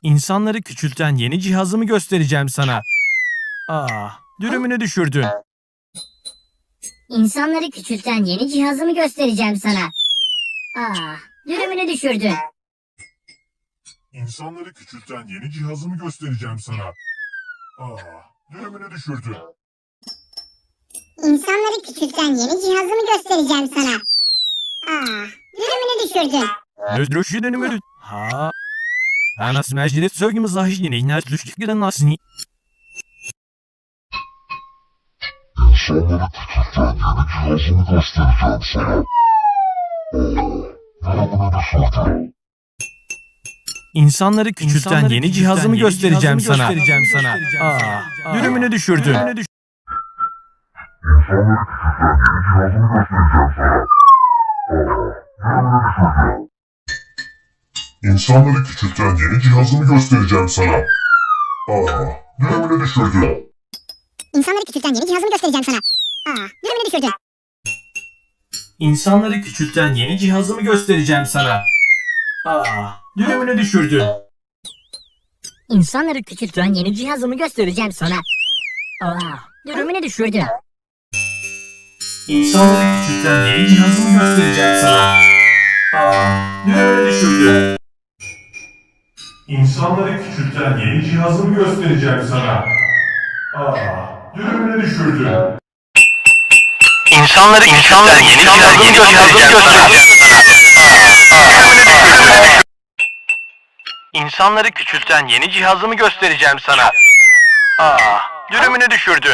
İnsanları küçülten yeni cihazımı göstereceğim sana. Dürümünü düşürdün. İnsanları küçülten yeni cihazımı göstereceğim sana. Dürümünü düşürdün. İnsanları küçülten yeni cihazımı göstereceğim sana. Dürümünü düşürdün. İnsanları küçülten yeni cihazımı göstereceğim sana. Dürümünü düşürdün. Düşürdün. Она смажили согим захищений на düşükleri nasıl? İnsanları küçülten yeni cihazımı göstereceğim sana. Dürümünü düşürdün. İnsanları küçülten yeni cihazımı göstereceğim sana. Dürümünü düşürdün. İnsanları küçülten yeni cihazımı göstereceğim sana. Dürümünü düşürdün. İnsanları küçülten yeni cihazımı göstereceğim sana. Dürümünü düşürdün. İnsanları küçülten yeni cihazımı göstereceğim sana. Dürümünü düşürdün. İnsanları küçülten yeni cihazımı göstereceğim sana. Dürümünü düşürdün. İnsanları küçülten yeni cihazımı göstereceğim sana. Dürümünü düşürdün. İnsanları küçülten yeni cihazımı göstereceğim sana. Dürümünü düşürdün. İnsanları küçülten yeni cihazımı göstereceğim sana. İnsanları küçülten yeni cihazımı göstereceğim sana. Dürümünü düşürdün.